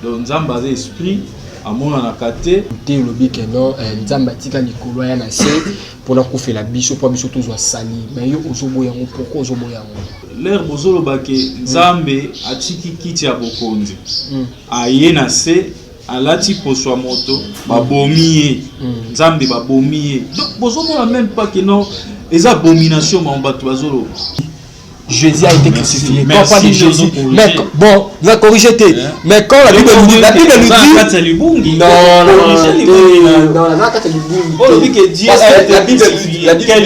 Donc nzambe aza esprit amona na kate te lobi que non nzambe atika likolo ya na se pona kofela biso po biso tozwa sali mais yo ozoboya ngo pourquoi ozoboya ngo l'air bozolo bake nzambe atiki kiti ya bokonzi aye na se alati poswa moto babomi nzambe babomi donc bozomona même pas que non les abominations bato bazolo. Jésus a été crucifié. Merci Jésus. Mais bon, vous avez corrigé. Mais quand la Bible nous dit, la Bible nous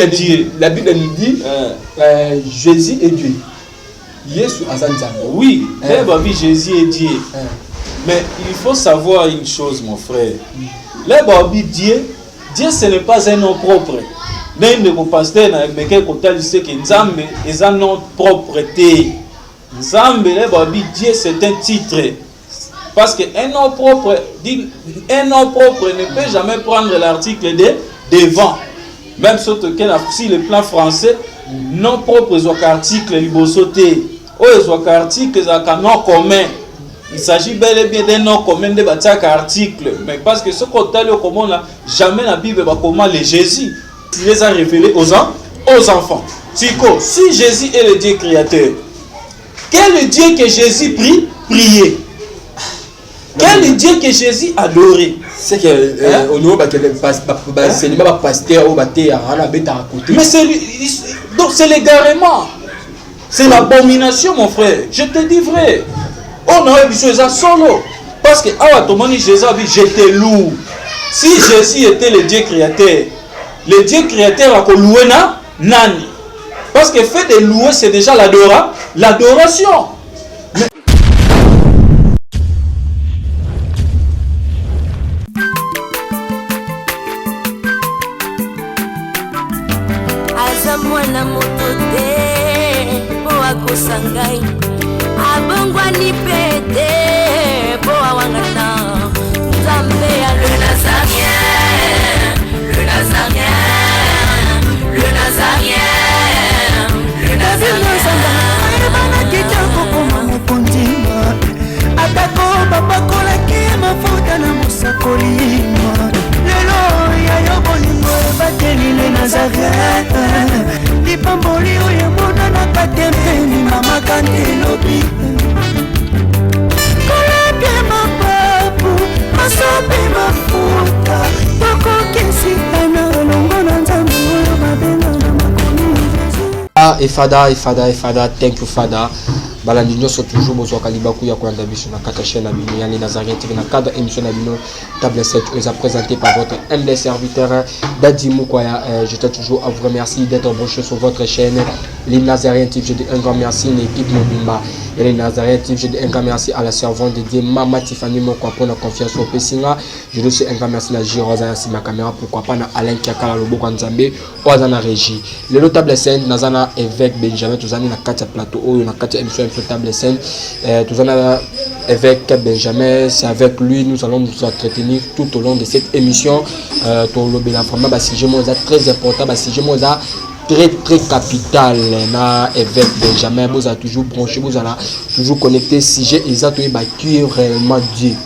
dit, la Bible nous dit, Jésus est Dieu. Jésus a oui, Jésus est Dieu. Mais il faut savoir une chose, mon frère. Dieu, ce n'est pas un nom propre. Même le pasteur na meke kotal sait que Nzambe est un nom propreté. Nzambe Dieu c'est un titre. Parce que un nom propre ne peut jamais prendre l'article de devant. Même si le plan français nom propre est article libosoté. Oh est article est nom commun. Il s'agit bel et bien d'un nom commun de chaque article. Mais parce que ce kotal comment là jamais la Bible va comment les Jésus. Il les a révélés aux enfants. Si Jésus est le Dieu créateur, quel est le Dieu que Jésus priait? Quel est le Dieu que Jésus adorait? C'est que au niveau de pasteur ou mais c'est l'égarement. C'est l'abomination, mon frère. Je te dis vrai. On a eu ça solo. Parce que Jésus a dit j'étais lourd. Si Jésus était le Dieu créateur, le Dieu créateur a loué nani. Parce que fait de louer, c'est déjà l'adoration. Azamwana motote boa kosangai abongwani pete boa wangata Nzambe ya le Nazarien, le Nazarien, le Nazarien, le Nazarien. Ebana mokonzima atako babakola ke mafuta na musakolima lelo ya yobolingo bateli le Nazarien lipamboli oyo mona na katempeni mama kandelobi kolapye mapapu masope mafuta tokokesitana longo na nzambe oyo babenga na makomi Fada, thank you Fada. Balandi nyonso toujours besoin kalibaku ya kwanda biso na kata chaîne na bino yani Nazarien TV na cadre émission na bino table 7 est présenté par votre humble serviteur Dadi Mukwaya. Je tiens toujours à vous remercier d'être branché sur votre chaîne les Nazarien TV. Je dis un grand merci à l'équipe Mobimba et les Nazarien TV. Je dis un grand merci à la servante de Dieu Mama Tiffany Mokwa pour la confiance au Pessinga. Je dis aussi un grand merci à Giroza ainsi ma caméra pourquoi pas na Alain Kiakala Loboko Nzambe Oazana Régie. Le table scène Nazana évêque Benjamin Tuzani na kata plateau ou na kata émission table scène avec Benjamin, c'est avec lui nous allons nous entretenir tout au long de cette émission. Ton lobby la format très important, très capital na avec Benjamin. Vous avez toujours branché, vous allez toujours connecté sujet exactement qui est réellement Dieu.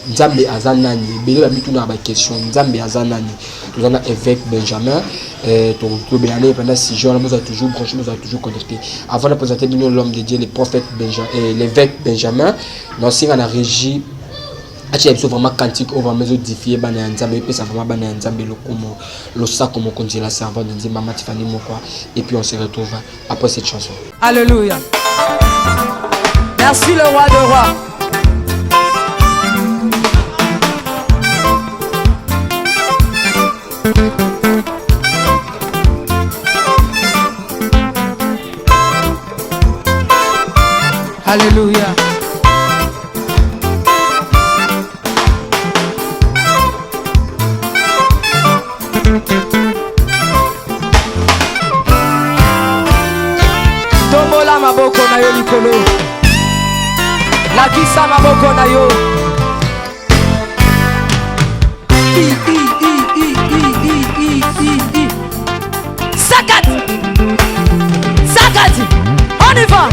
Nzambe azanani belo la mituna ba question Nzambe azanani nous en a avec Benjamin to béané pendant 6 jours nous a toujours branché nous a toujours connecté avant de présenter l'homme de Dieu le prophète Benjamin et l'évêque Benjamin nous sommes à la régie acha biso vraiment cantique on va modifier bana Nzambe et ça vraiment bana Nzambe le sac comme on dit la servante de Mama Tiffany Mokwa et puis on se retrouve après cette chanson. Alléluia. Merci le roi de rois. Alléluia. Tombola maboko na yo likolo. Lakisa maboko na yo. Sakat. Sakat. On y va.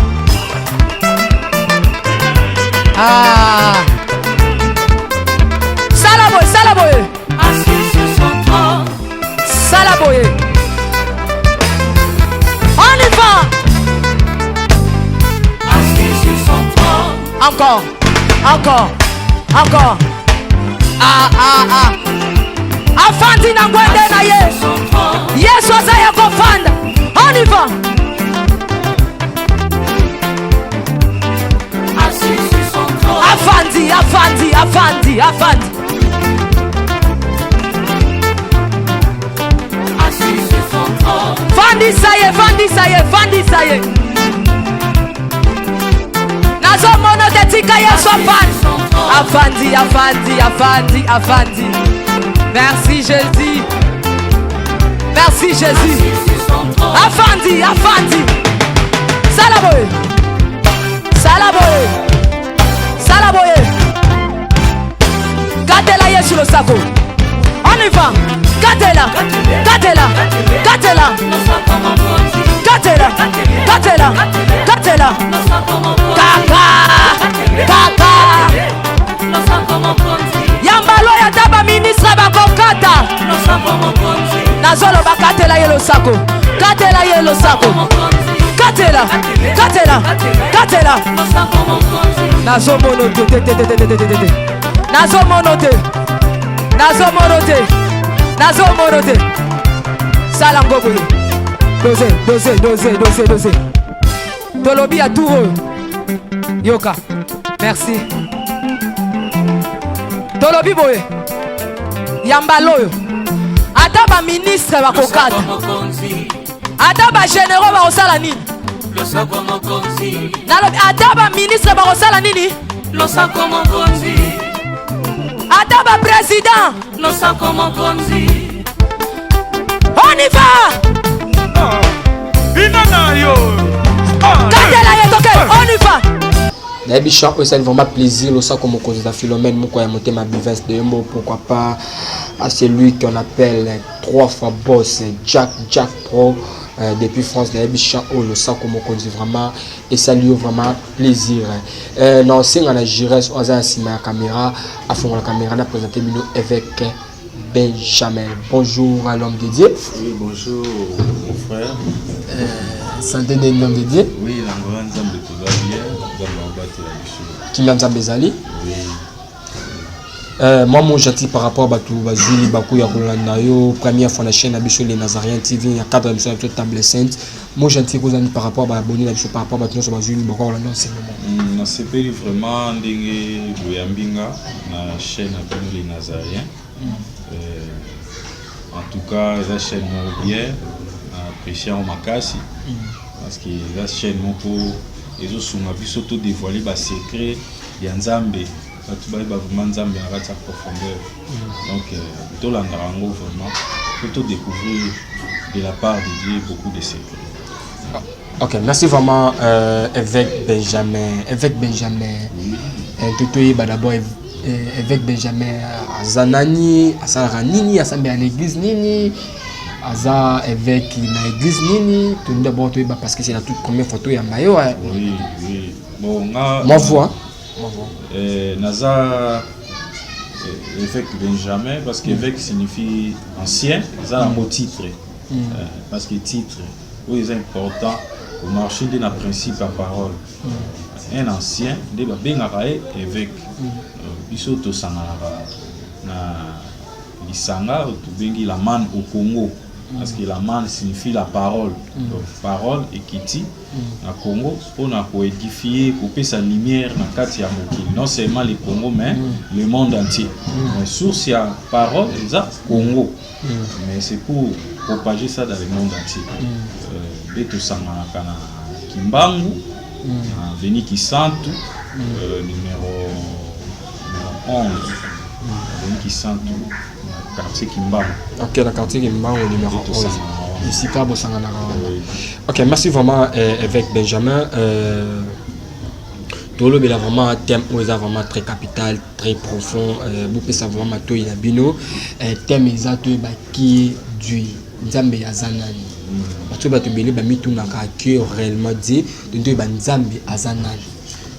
Salaboye, Salaboye. Assis sur son trône. Salaboye. On y va. Assis sur son trône. Encore, encore, encore. Ah, ah, ah. Afandi na ngwende na ye. Yesu azaya kofanda. On y va. Assis sur son trône. Afandi, Afandi, Afandi, Afandi. Assis sur son trône. Fandi saye, Fandi saye, Fandi saye. Nazo mono te tika Yesu afandi. Afandi, Afandi, Afandi, Afandi. Merci Jésus. Merci Jésus. Afandi, Afandi. Salaboye. Salaboye. Salaboye. Gatela Yesu le sako. On y va. Gatela. Gatela. Gatela. Gatela. Gatela. Gatela. Kaka. Kaka. Yambalo ya taba ministre bakokata. Nazolo bakatela yelo sako. Katela yelo sako. Katela. Katela. Katela. Nazo monote. Nazo monote. Nazo monote. Nazo monote. Salango boye. Dose. Tolobi à tout. Yoka. Merci. Tolobi boye. Yambaloyo. Ata ba ministre bakokata. Ata ba généraux bakosala nini? Nalobi ata ba ministre bakosala nini? Ata ba président. On y va. Katela yetoke. On y va. Nayebi chant c'est vraiment plaisir le ça comme cause de Philomène moko ya monter ma bivesse de mot pourquoi pas à celui qu'on appelle 3 fois boss Jack Pro depuis France nayebi chant le ça comme cause vraiment et ça lui vraiment plaisir non c'est on a géré oza sima la caméra à fond la caméra na présenter mino avec Benjamin. Bonjour à l'homme de Dieu. Oui, bonjour mon frère. Santé de l'homme de Dieu. Oui, l'angola nzambe tout va bien. Qui m'a bezali. Oui. Moi mon gentil par rapport à tout bazili bakou ya kolanda yo première fois la chaîne Abisso les Nazariens TV il y a 4 émissions de table sainte. Mon gentil kozani par rapport à abonner la par rapport à tout sur bazili bakou kolanda c'est moment. Na sepeli vraiment ndenge boyambinga na chaîne Abisso les Nazariens. En tout cas la chaîne bien apprécié en makasi parce que la chaîne moko ezo sunga biso to dévoiler ba secret ya Nzambe batu ba vraiment Nzambe na kati ya profondeur donc to landarango vraiment to découvrir de la part de Dieu beaucoup de secrets. OK, merci vraiment avec Benjamin tout d'abord avec Benjamin Azanani Asaranini Asambe à l'église nini Aza avec l'église nini tout d'abord parce que c'est la toute première photo ya mayo oui bon moi voix Naza évêque Benjamin parce que évêque signifie ancien ça un mot titre parce que titre oui c'est important au marché de la principe à parole un ancien de ba bengaka évêque biso to sangala na lisanga to bengi la man au Congo parce que la man signifie la parole donc parole et kiti na Congo pour na édifier couper sa lumière na kati ya mokili non seulement le Congo mais le monde entier source ya parole ça Congo mais c'est pour propager ça dans le monde entier beto sangala kana Kimbangu Veni Kisantu numéro 11 Veni Kisantu quartier Kimbangu. OK, la quartier Kimbangu numéro 11 ici pas Bosangana. OK, merci vraiment avec Benjamin Tolo bela vraiment un thème où est vraiment très capital, très profond beaucoup ça vraiment to ina bino thème exact ba qui du Nzambe ya zanani. Bato bato bele ba mituna ka que réellement dit de ba Nzambe azanani.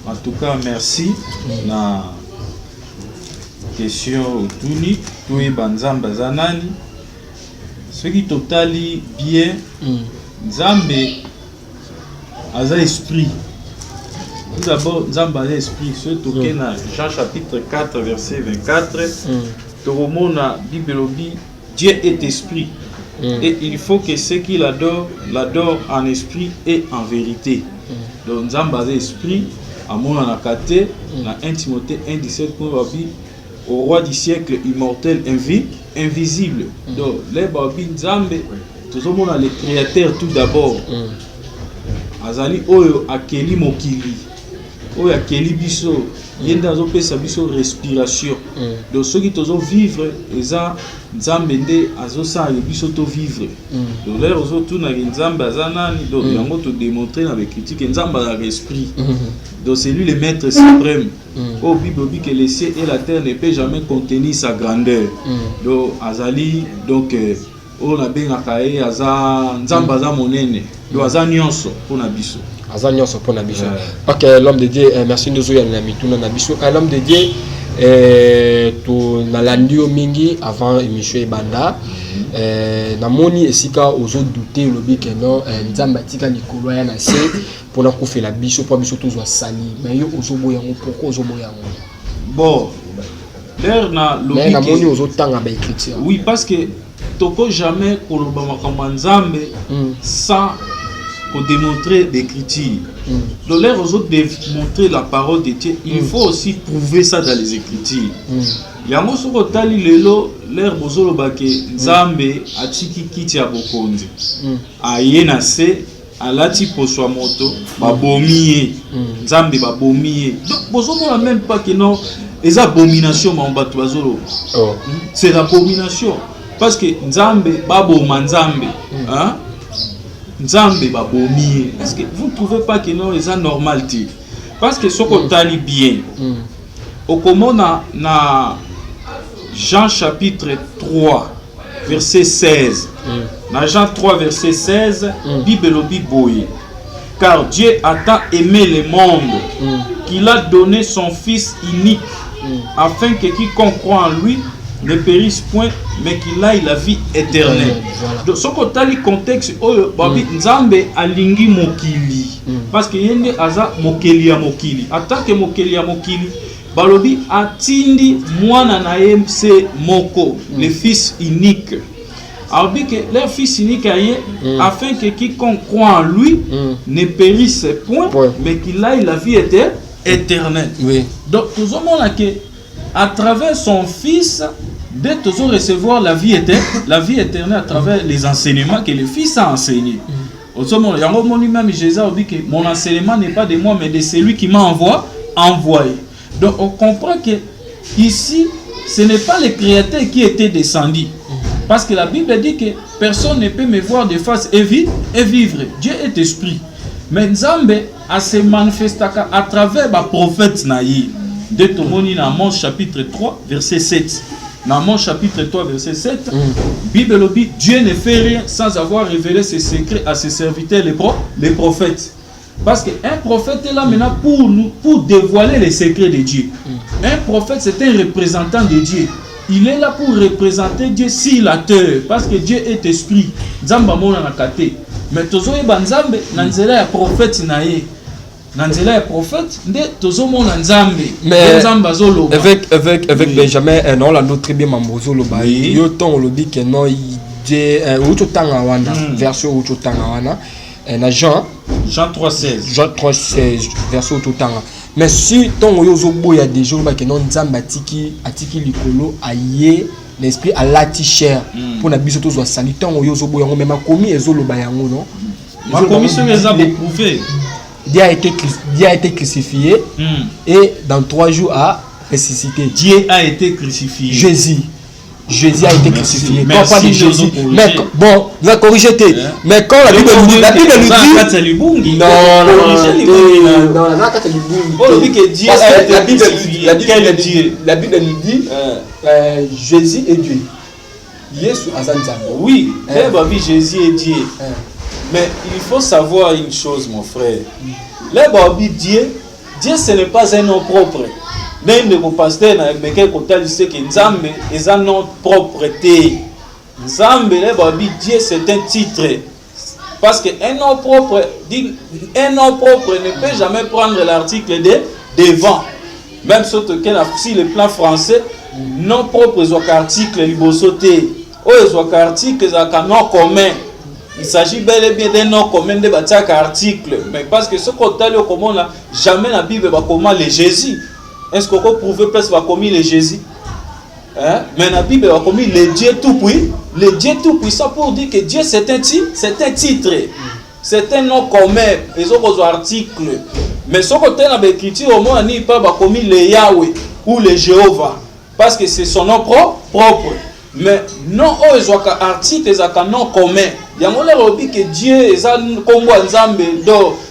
En tout cas, merci. Na question autouni, tout est banzamba zanani. Ce qui totali bien, Nzambe aza esprit. Tout d'abord, Nzambe aza esprit. Ce toqué na Jean chapitre 4, verset 24. Toromona Bibelobi, Dieu est esprit. Et il faut que ceux qui l'adorent en esprit et en vérité. Donc Nzambe aza esprit. Amon en akate, na 1 Timothée 1,17 pour au roi du siècle immortel, invisible. Donc, les babi Nzambe, tout le monde a le créateur tout d'abord. Azali oyo akeli mokili, oyo akeli biso, yenda zo pesa biso respiration. Donc ceux qui tozo vivre, eza Nzambe nde azo sa biso to vivre. Donc là ozo tout na Nzambe azanani, donc yango to démontrer avec critique Nzambe a l'esprit. Donc c'est lui le maître suprême. Au Bible dit que les cieux et la terre ne peuvent jamais contenir sa grandeur. Donc azali donc on a bien akaye aza Nzambe aza monene. Donc aza nyonso pour na biso. Aza nyonso pour na biso. OK, l'homme de Dieu, merci nous ya na mituna na biso. L'homme de Dieu to na landio mingi avant émission ebanda. Namoni esika ozo douter lobi que non Nzambe tika likolo ya na se pour na ko la biso pour biso tous sali mais yo ozo boya ngo pourquoi ozo boya ngo bon l'air na lobi mais namoni ozo tanga ba écriture oui parce que toko jamais koloba makambo Nzambe sans pour démontrer l'écriture. Donc l'air ozo démontrer la parole de Dieu, il faut aussi prouver ça dans les écritures. Yango soko tali lelo l'air bozolo bake Nzambe atiki kiti ya bokonzi. Aye na se alati poswa moto babomiye. Nzambe babomiye. Donc bozolo même pas que non les abominations mambato bazolo. C'est l'abomination parce que Nzambe baboma Nzambe, hein? Nzambe babomiye. Est-ce que vous ne trouvez pas que non c'est normal ti? Parce que soko tali bien. Au komona na Jean chapitre 3 verset 16. Dans Jean 3 verset 16, Bible lobi boye. Car Dieu a tant aimé le monde qu'il a donné son fils unique afin que quiconque croit en lui ne périsse point mais qu'il aille la vie éternelle. Donc ce que tu contexte babi Nzambe alingi mokili parce que yende aza mokeli ya mokili. Attaque mokeli ya mokili balobi atindi mwana na se moko le fils unique. Alors que leur fils unique afin que quiconque croit en lui ne périsse point mais qu'il aille la vie éternelle. Oui. Donc nous avons que à travers son fils de toujours recevoir la vie éternelle à travers les enseignements que le fils a enseigné. Même Jésus a dit que mon enseignement n'est pas de moi mais de celui qui m'a envoyé. Donc on comprend que ici ce n'est pas le créateur qui était descendu. Parce que la Bible dit que personne ne peut me voir de face et vivre. Dieu est esprit. Mais Nzambe a se manifesté à travers les prophètes naïs. De Tomoni dans Amos chapitre 3 verset 7. Dans Amos chapitre 3 verset 7, Bible dit Dieu ne fait rien sans avoir révélé ses secrets à ses serviteurs les prophètes. Parce qu'un prophète est là maintenant pour dévoiler les secrets de Dieu. Un prophète c'est un représentant de Dieu. Il est là pour représenter Dieu sur la terre. Parce que Dieu est esprit. Nzamba mona nakate. Mais tozo yeba Nzambe nanzela ya prophète naye. Nanzela ya prophète nde tozo mona Nzambe. Mais Nzamba zolo. Avec Benjamin non la notre très bien mambozo loba. Yo ton lobi que non Dieu uto tanga wana version uto tanga wana. Na Jean 3:16. Jean 3:16 version uto tanga. Mais si ton yozo boya des jours que non Nzamba atiki likolo aye l'esprit à lati cher pour na biso tous sali ton yozo boya ngo même komi ezolo ba yango non ma commission les a prouvé Dieu a été crucifié et dans 3 jours a ressuscité. Dieu a été crucifié. Jésus a été crucifié. Quand on parle de Jésus, mais bon, vous avez corrigé. Mais quand la Bible nous dit, non, la Bible nous dit, Jésus est Dieu. Oui, Jésus est Dieu. Mais il faut savoir une chose, mon frère. Les Dieu, Dieu ce n'est pas un nom propre. Même le pasteur na meke kotali c'est que Nzambe est un nom propreté. Nzambe le babi Dieu c'est un titre. Parce que un nom propre ne peut jamais prendre l'article de devant. Même si le plan français nom propre est article libosoté. Oh, est article est un nom commun. Il s'agit bel et bien d'un nom commun de bâtir article. Mais parce que ce qu'on a comment là, jamais la Bible va comment les Jésus. Est-ce qu'on peut prouver plus va commis les Jésus? Hein? Mais la Bible va commis le Dieu tout puissant. Le Dieu tout puissant pour dire que Dieu c'est un titre. C'est un nom commun. Les autres articles. Mais ce qu'on a dans l'écriture au moins il pas va commis le Yahweh ou le Jéhovah. Parce que c'est son nom propre. Mais non, ils ont un article, ils ont un nom commun. Il y a un dit que Dieu est un combo ensemble.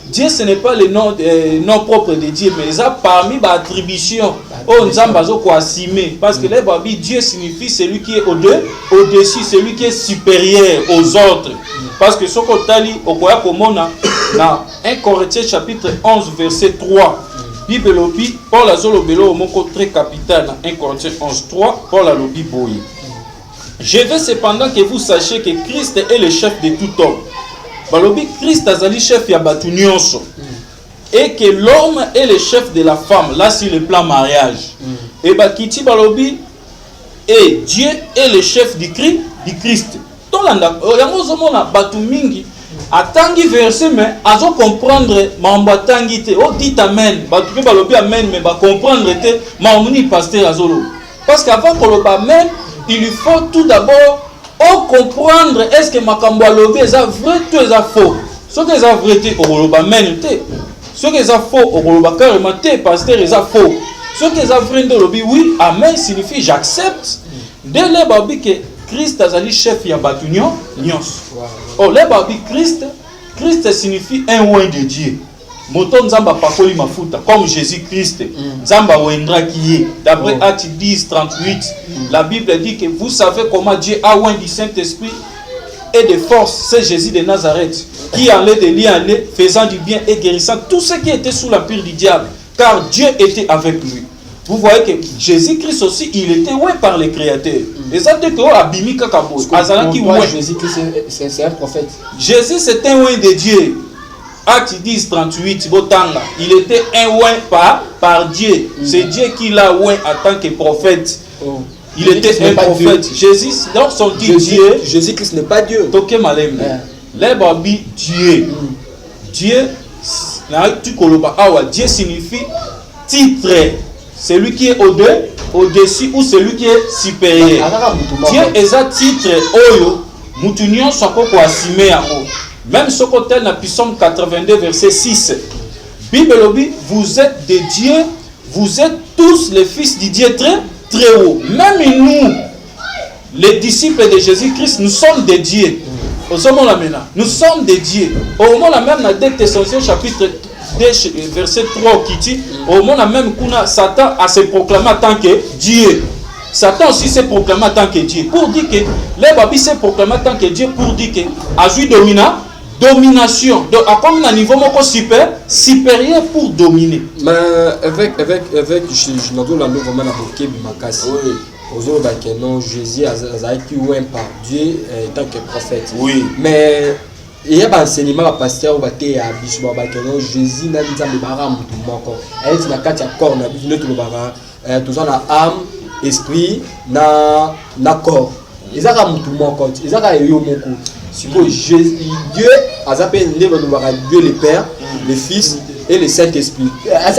Dieu ce n'est pas le nom propre de Dieu, mais ils ont parmi les attributions. Oh, Nzamba quoi assimé. Parce que là, Dieu signifie celui qui est au-dessus, celui qui est supérieur aux autres. Parce que ce qu'on a dit, au dans 1 Corinthiens chapitre 11, verset 3. Bible lobi, Paul a zolobelo moko très capital dans 1 Corinthiens 11, 3. Paul a lobi boye. Je veux cependant que vous sachiez que Christ est le chef de tout homme. Balobi Christ azali chef ya batu nyonso. Et que l'homme est le chef de la femme, là sur le plan mariage. Et bakiti balobi et Dieu est le chef du Christ. Tolanda yango zomona batu mingi atangi verset mais azo comprendre mambo atangi te. Oh dit amen. Batu balobi amen mais ba comprendre te mamuni pasteur azolo. Parce qu'avant qu'on le amen, il lui faut tout d'abord comprendre est-ce que makambo alobi est vrai ou est faux. Ce que est vrai te okoloba amen te. Ce que est faux okoloba carrément te pasteur est faux. Ce que est vrai de lobi oui amen signifie j'accepte. Dès le babi que Christ azali chef ya batu nyonso. Oh le babi Christ signifie un oint de Dieu. Moto nzamba pakoli mafuta comme Jésus-Christ. Nzamba wendra qui est. D'après Actes 10, 38, la Bible dit que vous savez comment Dieu a oint du Saint-Esprit et de force. C'est Jésus de Nazareth qui allait de lieu en lieu, faisant du bien et guérissant tous ceux qui étaient sous l'empire du diable. Car Dieu était avec lui. Vous voyez que Jésus-Christ aussi, il était oint par le Créateur. Et ça dit que Abimi Kakabo, Jésus-Christ, c'est un prophète. Jésus, c'est un oint de Dieu. Acte 10, 38, Botanga. Il était un oint par Dieu. C'est Dieu qui l'a oint en tant que prophète. Il était un prophète. Jésus, dans son dit Dieu. Jésus-Christ n'est pas Dieu. Toké malem. Les babi Dieu. Dieu, Dieu signifie titre. Celui qui est au-dessus ou celui qui est supérieur. Dieu est un titre oyo. Moutounion soko ko asime yango. Même ce côté dans Psaume 82 verset 6. Bible lobi, vous êtes des dieux, vous êtes tous les fils du Dieu très très haut. Même nous, les disciples de Jésus-Christ, nous sommes des dieux. Nous sommes des dieux. Au moment la même dans 2 Thessaloniciens chapitre 2 verset 3 qui dit, au moment la même kuna Satan a se proclamé en tant que Dieu. Satan aussi s'est proclamé en tant que Dieu. Pour dire que les babis s'est proclamé en tant que Dieu pour dire que a joué domination. Donc à comme un niveau supérieur pour dominer. Mais avec je n'entends la vraiment la bouquet Bimakasi. Oui. Non, Jésus a été oint par Dieu en tant que prophète. Oui. Mais il y a un enseignement à pasteur ou à Bishop non Jésus n'a pas de baram tout moko. Elle est na katia corps na bino tout le bara. Tout ça la âme, esprit, na corps. Ils ont tout moko. Ils ont eu moko. Dieu a appelé Dieu le Père, le Fils et le Saint-Esprit.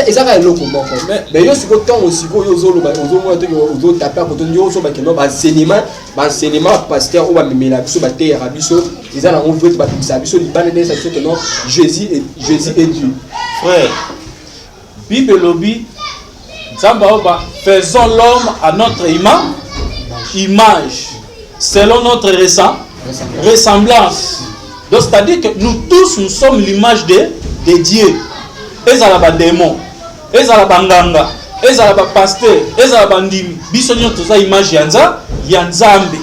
Ils ont eu moko. Mais yo siko tant aussi ko yo zolo ba ozo taper à côté yo so ba keno ba enseignement pasteur ou ba memela biso ba te ya biso. Ils ont envoyé ba biso biso libane ne ça que non Jésus est Dieu. Frère, Bible lobi Zamba faisons l'homme à notre image selon notre ressemblance. Donc c'est-à-dire que nous tous nous sommes l'image de Dieu. Ezala démon, ezala nganga, ezala pasteur, ezala ndimi. Biso nyo toza image ya Nzambe.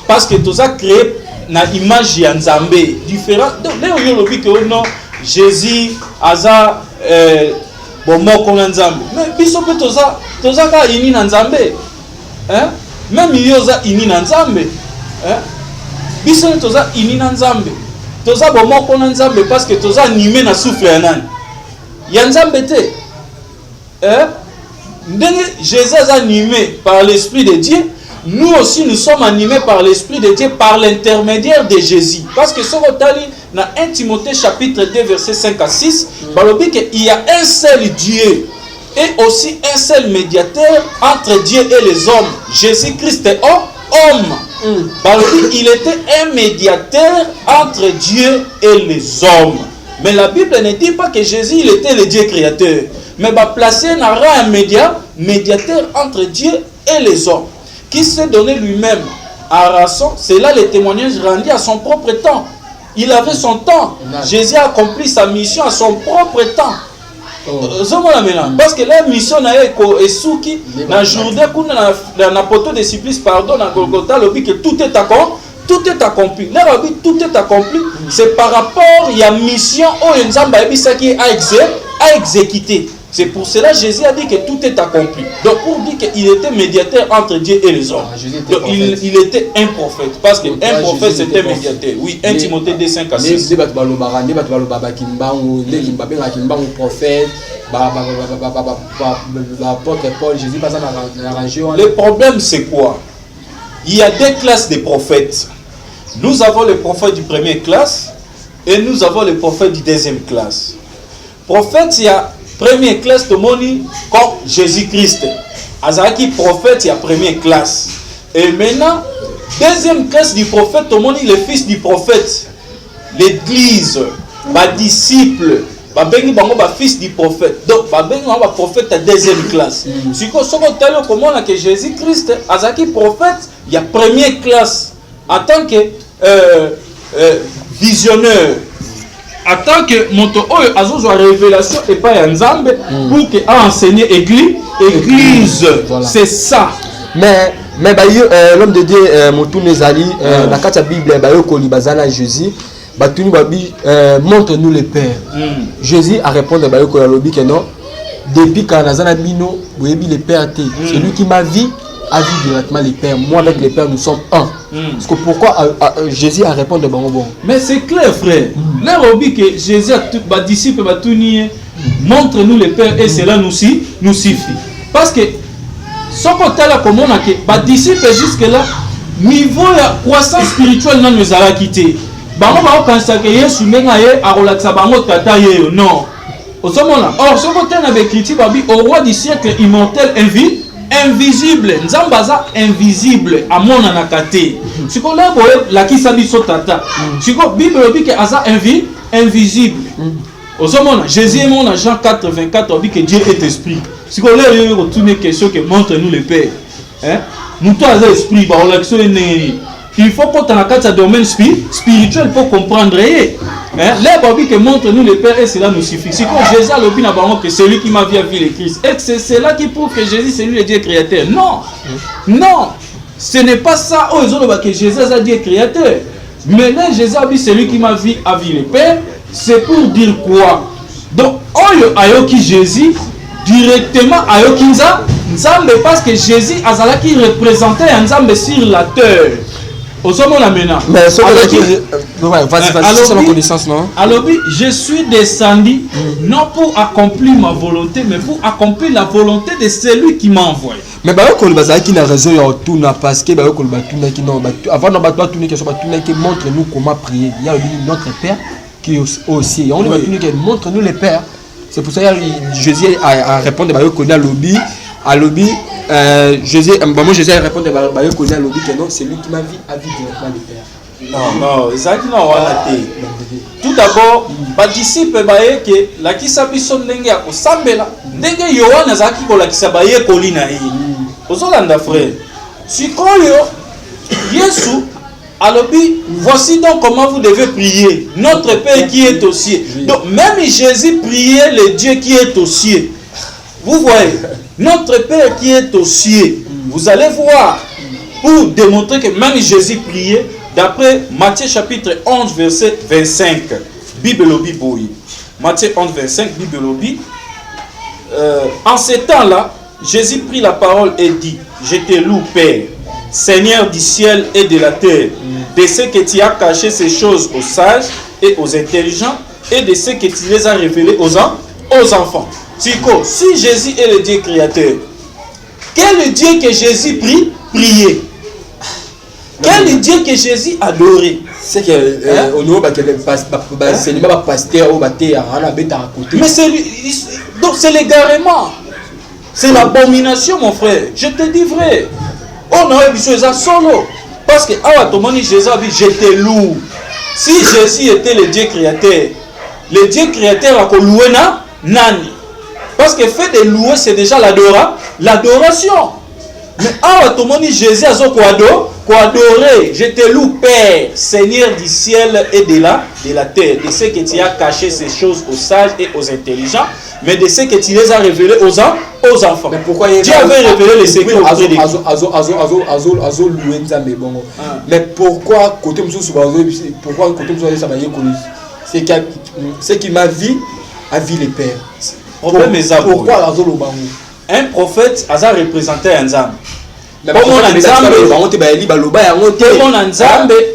Parce que toza créé na image ya Nzambe différent. Donc là yo lobi que non Jésus aza bomoko na nzambe. Mais biso pe toza ka ini na nzambe. Hein? Même yoza ini na nzambe. Hein? Biso toza ini na nzambe. Toza bomoko na nzambe parce que toza animé na souffle ya nani? Ya nzambe te. Hein? Jésus est animé par l'Esprit de Dieu. Nous aussi, nous sommes animés par l'Esprit de Dieu par l'intermédiaire de Jésus. Parce que ce qu'on dit dans 1 Timothée chapitre 2 versets 5 à 6, il y a un seul Dieu et aussi un seul médiateur entre Dieu et les hommes. Jésus-Christ est homme. Il était un médiateur entre Dieu et les hommes. Mais la Bible ne dit pas que Jésus il était le Dieu créateur. Mais placer un médiateur entre Dieu et les hommes. Qui s'est donné lui-même à rançon, c'est là le témoignage rendu à son propre temps. Il avait son temps. Jésus a accompli sa mission à son propre temps. Parce que la mission n'a pas été dans Jourdain, dans la poteau de supplice, pardon, dans Golgotha, que tout est accompli. Là, tout est accompli. C'est par rapport à la mission qui a exécuté. C'est pour cela que Jésus a dit que tout est accompli. Donc pour dire qu'il était médiateur entre Dieu et les hommes. Donc il était un prophète. Parce qu'un prophète c'était un médiateur. Oui, 1 Timothée 2, 5 à 6. Le problème c'est quoi? Il y a deux classes de prophètes. Nous avons les prophètes du première classe et nous avons les prophètes du deuxième classe. Prophète, il y a première classe de moni comme Jésus-Christ. Azaki prophète, il y a première classe. Et maintenant, deuxième classe du prophète, de moni le fils du prophète. L'église, les disciples, les fils du prophète. Donc, les prophète à deuxième classe. Si vous avez comment que Jésus-Christ, Azaki prophète, il y a première classe. En tant que visionnaire. En tant que moto oyo azozo révélation et pas nzambe pour que enseigner église voilà. C'est ça mais l'homme de Dieu motu nezali na kati Bible ba yo koli bazana Jésus batuni babi montre-nous le Père. Jésus a répondu ba yo ko lobi que non depuis quand nazana bino boyebi le Père té celui qui m'a vu a vu directement le Père. Moi avec le Père nous sommes un. Parce que pourquoi Jésus a répondu bon. Mais c'est clair frère. Là on dit que Jésus a tout disciple va tout nier. Montre-nous le Père et cela nous suffit. Parce que ce côté là comme on a que disciple jusque là niveau de croissance spirituelle non nous a quitté. Bango ba penser que Yesu menga ye a relaxa bango tata ye non. Au moment or ce côté na be critique babi au roi du siècle immortel invisible nzambaza invisible amona na kate siko la boye la kisa biso tata siko bible dit que aza invisible ozomona Jésus mona Jean 4:24 dit que Dieu est esprit siko là yo retourner question que montre-nous le Père hein nous tous aza esprit ba relaxo il faut qu'on na kata domaine spirituel pour comprendre hein là babi que montre-nous le Père et cela nous suffit si quand Jésus a l'opinion na bango que c'est lui qui m'a vu le Christ et c'est cela qui prouve que Jésus c'est lui le Dieu créateur non ce n'est pas ça oh ils ont que Jésus est Dieu créateur mais là Jésus a dit c'est lui qui m'a vu le Père c'est pour dire quoi donc oyo ayoki Jésus directement ayoki nzambe parce que Jésus azala qui représentait nzambe sur la terre. Mais c'est la connaissance, non? Alors, je suis descendu non pour accomplir ma volonté, mais pour accomplir la volonté de celui qui m'a envoyé. Mais qui n'a raison parce que avant montre-nous comment prier. Il y a notre Père qui aussi. On montre-nous le Père. C'est pour ça que Jésus a répondu à lobby. À lobby, Jésus a répondu à lobby que non, c'est lui qui m'a vu directement le Père. Non, exactement. Tout d'abord, les disciples que la kisabiso ndenge ya kosambela ndenge Yohana zaki ko la kisabaye kolina yi. Ozolanda frère. Sikoyo Yesu alobi voici donc comment vous devez prier. Notre Père qui est aux cieux. Donc même Jésus priait le Dieu qui est aux cieux. Vous voyez, notre Père qui est aux cieux. Vous allez voir pour démontrer que même Jésus priait. D'après Matthieu chapitre 11 verset 25, Bible lobi boyi. Matthieu 11 25, Bible lobi. en ces temps-là, Jésus prit la parole et dit, je te loue, Père, Seigneur du ciel et de la terre, de ce que tu as caché ces choses aux sages et aux intelligents, et de ce que tu les as révélés aux enfants. Chico, si Jésus est le Dieu créateur, quel est le Dieu que Jésus priait? Quel est le Dieu que Jésus adorait? C'est que au niveau c'est pas pasteur ou côté. Mais c'est donc c'est l'égarement. C'est l'abomination, mon frère. Je te dis vrai. On a eu ça solo. Parce que Jésus a dit, je te loue. Si Jésus était le Dieu créateur, le Dieu créateur a loué nani. Parce que fait de louer, c'est déjà l'adoration. Mais Jésus a adorer. Je te loue, Père, Seigneur du ciel et de la terre, de ce que tu as caché ces choses aux sages et aux intelligents, mais de ce que tu les as révélés aux enfants. Mais pourquoi Dieu avait révélé les secrets auprès des mais pourquoi côté c'est qu'il m'a vu a vu les pères. Pourquoi un prophète a représenté un Nzambe.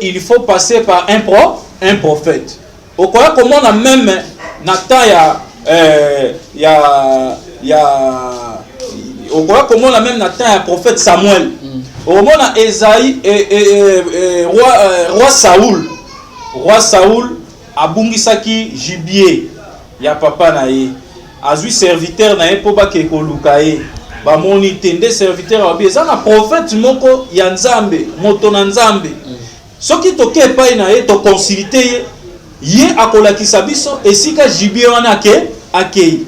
Il faut passer par un prophète. Au quoi comment on a même Nathan au quoi comment on a même Nathan un prophète Samuel. Au moment on a Esaïe et roi Saoul a bungisaki gibier ya papa na ye azui serviteur na ye po ba ke kolukaye ba moni tende serviteur abi ezana prophète moko ya Nzambe moto na Nzambe soki toke epai na ye to consulter ye akolakisa biso esika gibier wana akei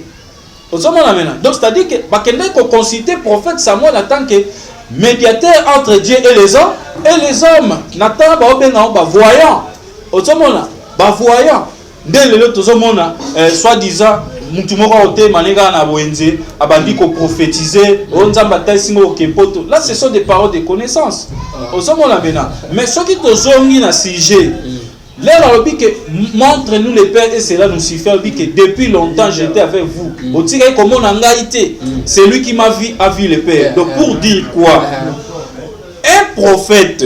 ozomona mena donc c'est à dire que bakende ko consulter prophète Samuel en tant que médiateur entre Dieu et les hommes Nathan ba obenga ba voyant ozomona ba voyant dès le tozomona soi-disant mutu moko ote manega na boenze abandi ko prophétiser onzamba taisimo kepoto là ce sont des paroles de connaissance ozomona mena mais ce qui tozongi na sujet là lobi que montre-nous les pères et cela nous suffit dit que depuis longtemps j'étais avec vous otika comment na ngaité c'est lui qui m'a vu a vu les pères donc pour dire quoi un prophète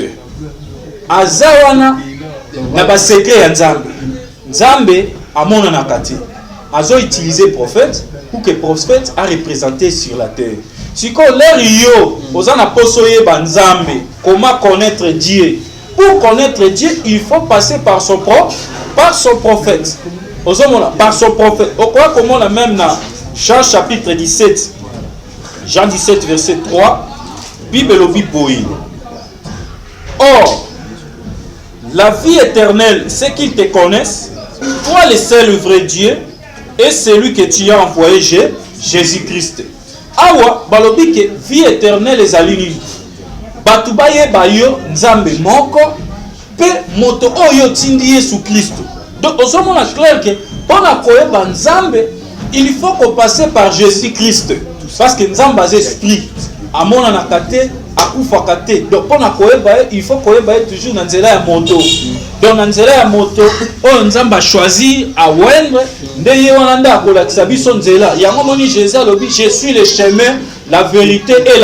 azawana na ba secret ya Nzambe amona na kati azo utiliser prophète pour que prophète a représenté sur la terre. Si ko l'air yo ozana posoye banzambe comment connaître Dieu? Pour connaître Dieu, il faut passer par son prophète. Ozomona par son prophète. Au quoi comment la même dans Jean chapitre 17. Jean 17 verset 3, Bible lobi boyi. Or la vie éternelle, c'est qu'ils te connaissent, toi le seul vrai Dieu, et celui que tu as envoyé, Jésus-Christ. Awa, balobi que vie éternelle les aligne. Batubaye bayo nzambe moko, pe moto oyo tindi Yesu Christ. Donc, au moment clair que pour koyeba nzambe, il faut qu'on passe par Jésus-Christ. Parce que nzambe est esprit. Amona nakate, akufa kate. Donc, pour koyeba, il faut koyeba toujours dans nzela ya moto. Donc dans nzela ya moto oyo nzamba choisir a wendre ndeye wana nda akolakisa biso nzela yango moni Jésus alobi je suis le chemin la vérité et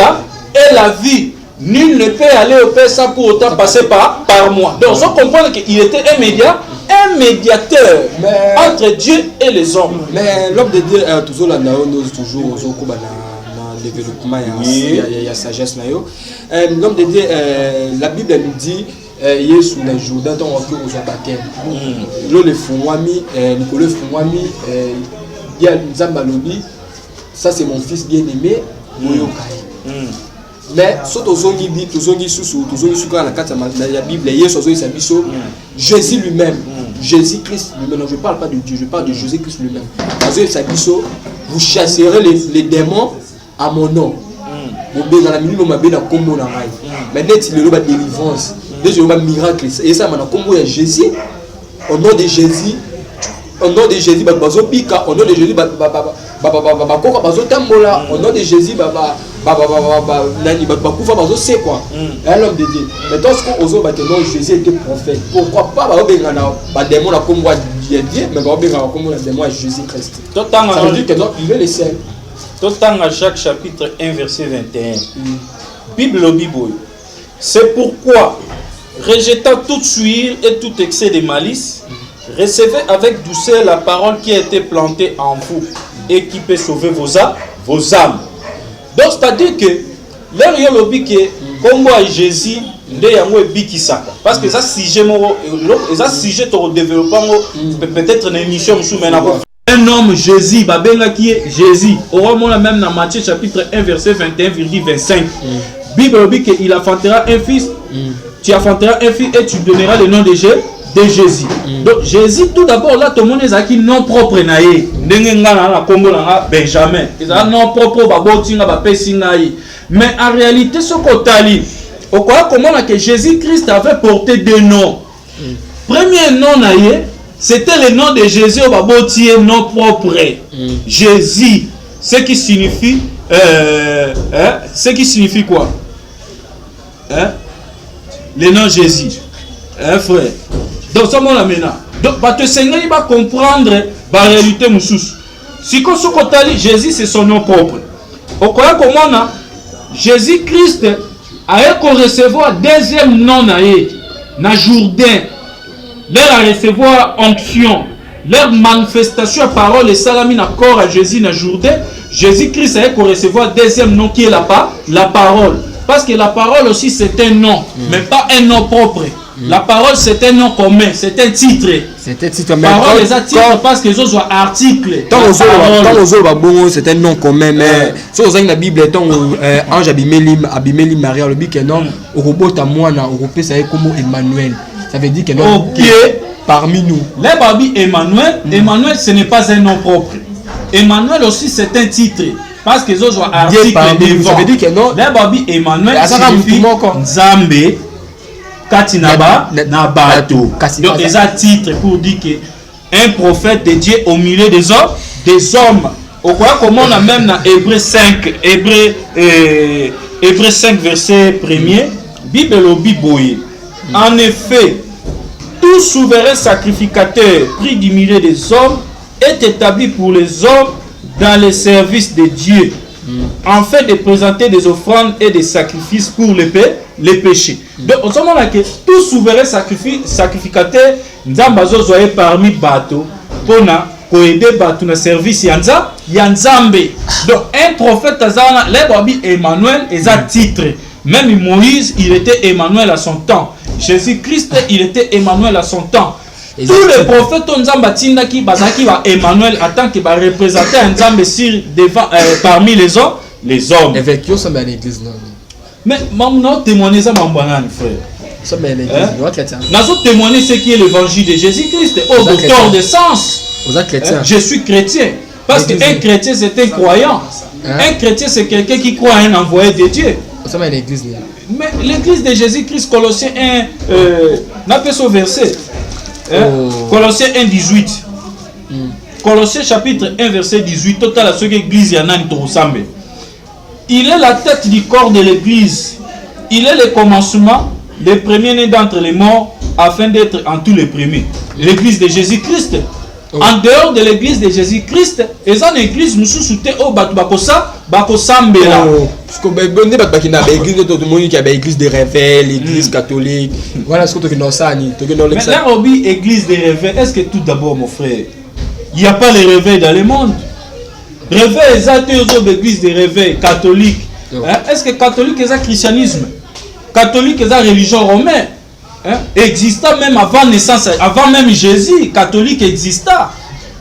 la vie nul ne peut aller au Père sans pour autant passer par moi. Donc on comprend qu'il était un médiateur entre Dieu et les hommes. Mais l'homme de Dieu toujours là toujours au développement il y a sagesse na yo. L'homme de Dieu la Bible nous dit Yesu na Jourdain ton retour aux baptêmes. Le Fumwami Nicolas Fumwami ya Nzamba lobi ça c'est mon fils bien-aimé Moyokai. Mais ce tozongi dit tozongi susu suka la carte la Bible Yesu ozo isabiso Jésus lui-même Jésus-Christ lui-même. Non, je parle pas de Dieu, je parle de Jésus-Christ lui-même. Ozo isabiso vous chasserez les démons à mon nom. Dans la minute où ma belle a combo na rail. Mais net il y a délivrance. Déjà il y a miracle et ça m'a combo ya Jésus. Au nom de Jésus, au nom de Jésus bazo pika, au nom de Jésus koka bazo tambola, au nom de Jésus nani bakufa bazo c'est quoi. L'homme de Dieu. Mais dans ce qu'on ozo non Jésus était prophète. Pourquoi pas ba benga na ba démon na combo Dieu mais ba benga na combo na démon Jésus-Christ. Ça veut dire que donc il est le seul. Total à Jacques chapitre 1 verset 21. Bible au Bible. C'est pourquoi, rejetant toute suie et tout excès de malice, recevez avec douceur la parole qui a été plantée en vous et qui peut sauver vos âmes. Donc, c'est-à-dire que, là, il y a le but que, comme moi Jésus, parce que ça, sujet, de développement, peut-être une émission, un homme, Jésus, qui est Jésus, au moment même dans Matthieu chapitre 1, verset 21,25. Bible dit qu'il affantera un fils, tu affanteras un fils et tu donneras le nom de Jésus. Donc Jésus, tout d'abord, là, tout le monde est qui non propre naïe. Benjamin. Ils ont non propre, mais en réalité, ce qu'on au quoi comment que Jésus-Christ avait porté deux noms. Premier nom naïe, c'était le nom de Jésus au babotier non propre. Jésus, ce qui signifie quoi? Le nom Jésus. Frère. Donc, ça, là maintenant. Donc, le Seigneur, il va comprendre la réalité. Si on se Jésus, c'est son nom propre. Au quoi comment Jésus-Christ a recevoir deuxième nom na Jourdain. Leur a recevoir onction. Leur manifestation à parole et salami na corps à Jésus na Jourdain. Jésus-Christ a recevoir deuxième nom qui est la parole. Parce que la parole aussi c'est un nom, mais pas un nom propre. La parole c'est un nom commun, c'est un titre. C'est un titre, mais parole les titres parce que les autres sont articles. Tant aux c'est un nom commun, mais si vous avez la Bible, tant ange Abimélim Maria, le but que non, au robot à moi, au robot ça est comme Emmanuel. Ça veut dire que non, parmi nous. Les babi Emmanuel, Emmanuel ce n'est pas un nom propre. Emmanuel aussi c'est un titre. Parce que les autres sont articles devant. Ça veut dire que non. Les babi Emmanuel signifie Nzambe Katinaba Nabato. Donc ils ont titre pour dire que un prophète de Dieu au milieu des hommes. Au quoi comment on a même dans Hébreux 5 verset 1er, Bible au Bible. En effet, tout souverain sacrificateur pris du milieu des hommes est établi pour les hommes dans le service de Dieu, en fait de présenter des offrandes et des sacrifices pour les péchés. Donc, on se demande que tout souverain sacrificateur, nous avons parmi bateaux pour aider bateaux dans le service Yanzambe. Donc, un prophète, Emmanuel, est un titre. Même Moïse, il était Emmanuel à son temps. Jésus-Christ, il était Emmanuel à son temps. Tous les prophètes qui va Emmanuel en tant que représentant Nzambe devant parmi les hommes. Avec qui sommes à l'église non. Mais maman témoigner ça frère. Sommes à l'église, nous chrétiens. Nous témoigner ce qui est l'évangile de Jésus-Christ au docteur de sens. Vous êtes chrétien. Je suis chrétien parce qu'un chrétien c'est un croyant. Un chrétien c'est quelqu'un qui croit à un envoyé de Dieu. Nous sommes à l'église. Mais l'église de Jésus-Christ Colossiens 1 n'a pas ce verset. Colossiens 1, 18. Colossiens chapitre 1, verset 18. Total à ce que l'église y en a ressemble. Il est la tête du corps de l'église. Il est le commencement, le premier-né d'entre les morts, afin d'être en tous les premiers. L'église de Jésus-Christ. En dehors de l'église de Jésus-Christ, et en église, nous sommes au Batubakosa, Bakosambela. Parce que l'église qui a l'église de réveil, l'église catholique. Voilà ce que tu as ça. Maintenant, l'église de réveil, est-ce que tout d'abord, mon frère, il n'y a pas les réveils dans le monde? Réveil, exact, l'église de réveil catholique. Est-ce que catholique, c'est un christianisme? Catholique, c'est une religion romaine. Existant même avant naissance, avant même Jésus, catholique existant.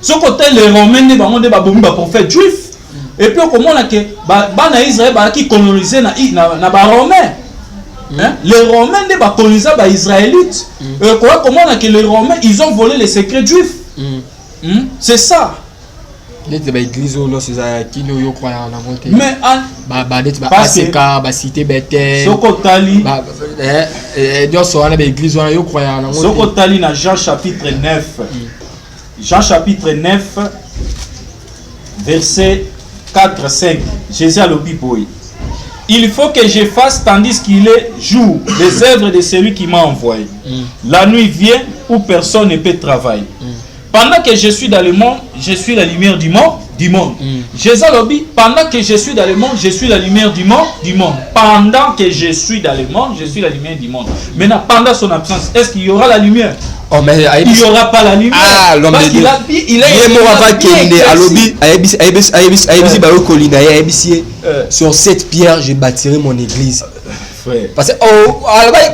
Ce côté les Romains ne sont pas prophètes juifs. Et puis comment on a que Israël qui colonisé na Romains. Les Romains ne pas colonisé les Israélites. Comment on a que les Romains ils ont volé les secrets juifs. C'est ça. Les églises non c'est qui nous croyons en la volonté. Mais cité Bethel. Sokotali. Église on croyons en la volonté. Sokotali na Jean chapitre 9. Jean chapitre 9 verset 4 5. Jésus a le Bible. Il faut que je fasse tandis qu'il est jour les œuvres de celui qui m'a envoyé. La nuit vient où personne ne peut travailler. Pendant que je suis dans le monde, je suis la lumière du du monde. Jésus lobby, pendant que je suis dans le monde, je suis la lumière du monde. Pendant que je suis dans le monde, je suis la lumière du monde. Maintenant, pendant son absence, est-ce qu'il y aura la lumière? Oh, mais il n'y aura pas la lumière. Ah, l'homme de Dieu. Il est mort avant qu'il ait à lobby. Sur cette pierre, je bâtirai mon église. Parce que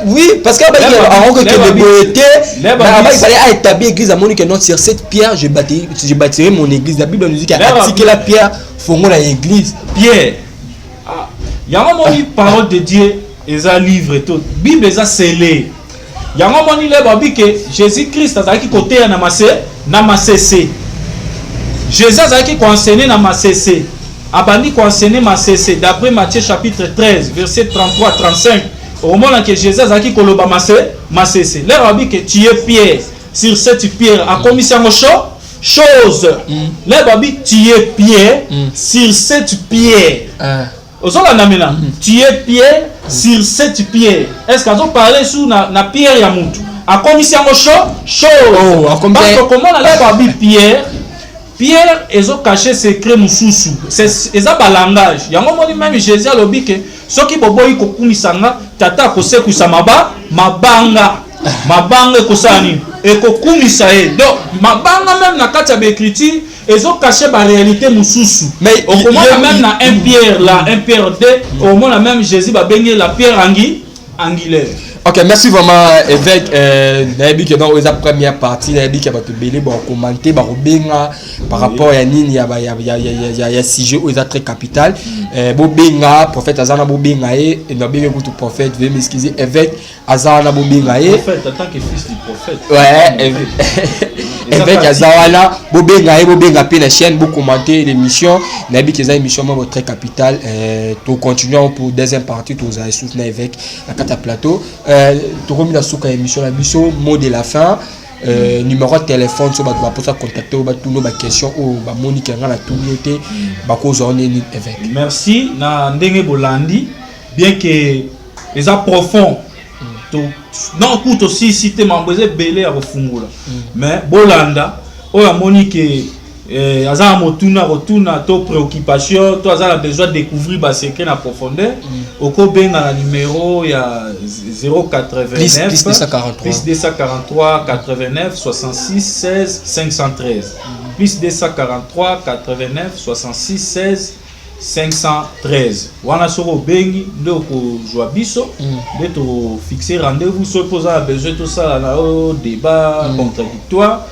oui, parce que avant que le beauté, il fallait établir l'église à Monique. Non, sur cette pierre, je bâtirai mon église. La Bible nous dit qu'il y a articulé la pierre, fondons l'église. Pierre. Il y a un parole de Dieu, ils ont livre tout. Bible les a scellé. Il y a un moment où Jésus-Christ a dit côté na masese. Jésus a dit qu'on enseignait na masese. Abandi qu'on enseignait masese. D'après Matthieu chapitre 13, verset 33-35. Au moment où Jésus a dit qu'on loba masese. Là on dit que tu es pierre. Sur cette pierre a commis une chose. Là on dit tu es pierre. Sur cette pierre. Tu es pierre sur cette pierre. Est-ce qu'on parle sur la pierre ya mutu? A commission chose. Parce que comment on a dit pierre? Pierre, ils ont caché secret mususu. C'est un langage. Il y a un moment même Jésus a dit que ceux qui boboyi kokumisanga tata kose kusamaba mabanga kosani et kokumisa e. Donc mabanga même na kati ya écriture ils ont caché la réalité mususu. Mais au moment même na un Pierre là, un Pierre 2, au moment même Jésus va baigner la pierre angulaire. Ok, merci vraiment évêque. Nabi que dans la première partie, Nabi qui va te belé bon commenter par rapport à Nini, il y a sujet où est très capital. Bobenga prophète Azana Bobenga et Nabi que prophète veut m'excuser évêque Azana Bobenga et prophète en tant que fils du prophète. Ouais, évêque Azana Bobenga et Bobenga pe la chaîne beaucoup commenter l'émission. Nabi que ça émission très capital. Tout continuons pour deuxième partie tous à soutenir évêque la carte plateau. Tu remis la souka émission la biso mot de la fin numéro de téléphone sur ba pour ça contacter ou ba tous nos questions ou ba Monique nga la communauté ba ko zone ni évêque. Merci na ndenge bolandi bien que les approfonds non coûte aussi cité m'embosé belé à refungula mais bolanda o ya Monique Azana motuna rotuna to préoccupation to azana besoin de découvrir ba secret en profondeur oko benga la numéro ya 089 plus 243 89 66 16 513 plus 243 89 66 16 513 wana soko bengi ndoko joa biso de to fixer rendez-vous so posa besoin tout ça là débat contradictoire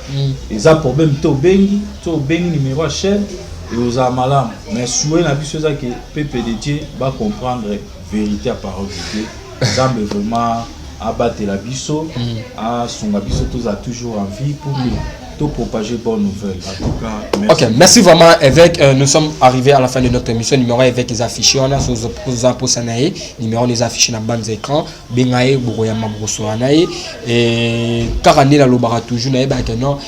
les a problème to bengi numéro chaîne et aux amalam mais souhait na biso ça que peuple de Dieu va comprendre vérité à parole de Dieu zambe vraiment abattre la biso a son biso tous a toujours envie pour propager bonne nouvelle. En tout cas, merci. Ok, merci vraiment évêque. Nous sommes arrivés à la fin de notre émission. Numéro évêque les affichés. On a sur numéro les affichés dans bande écran. Bengae Boroyama Brossoanae et Karane la lobara toujours nae ba non.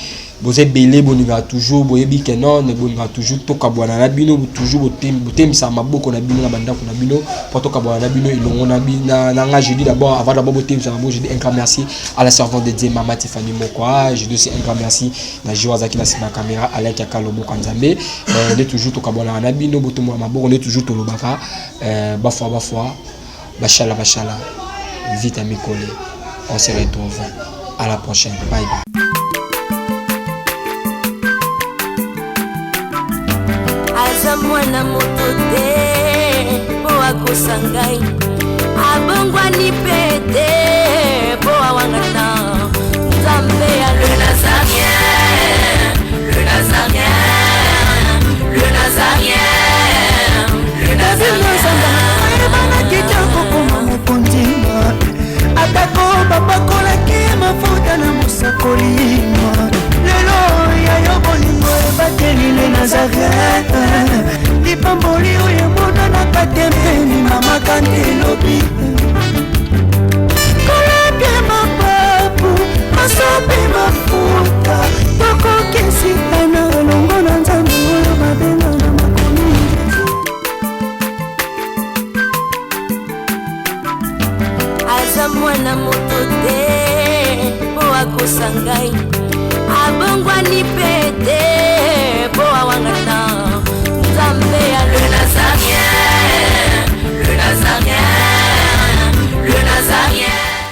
Vous êtes belé boninga toujours boyebi que non ne boninga toujours to kabwana na bino toujours botem sa maboko na bino na banda ko na bino pour to kabwana na bino ilongo na bina na je dis d'abord avant d'abord botem sa maboko je dis un grand merci à la servante de Dieu Maman Tiffany Mokwa je dis aussi un grand merci na Joazaki na sima caméra Alek Yakalobo Kanzambe on est toujours to kabwana na bino botem maboko on est toujours to lobaka bafwa bashala vite à Mikole on se retrouve à la prochaine bye bye. Mwana moto te po akosangai abongwa ni pete po awangana Nzambe ya le Nazarien bana kitoko koma mokondima atako babakolaki mafuta na mosakolima lelo ya yo bolingo ebateli le Nazareth lipamboli oyo emonanaka tempeni mama kandelobi kolapie mapapu masope mafuta tokokesitana elongo na Nzambe oyo babenga na makomi aza mwana moto te po akosangai abongwa ni pete po awangana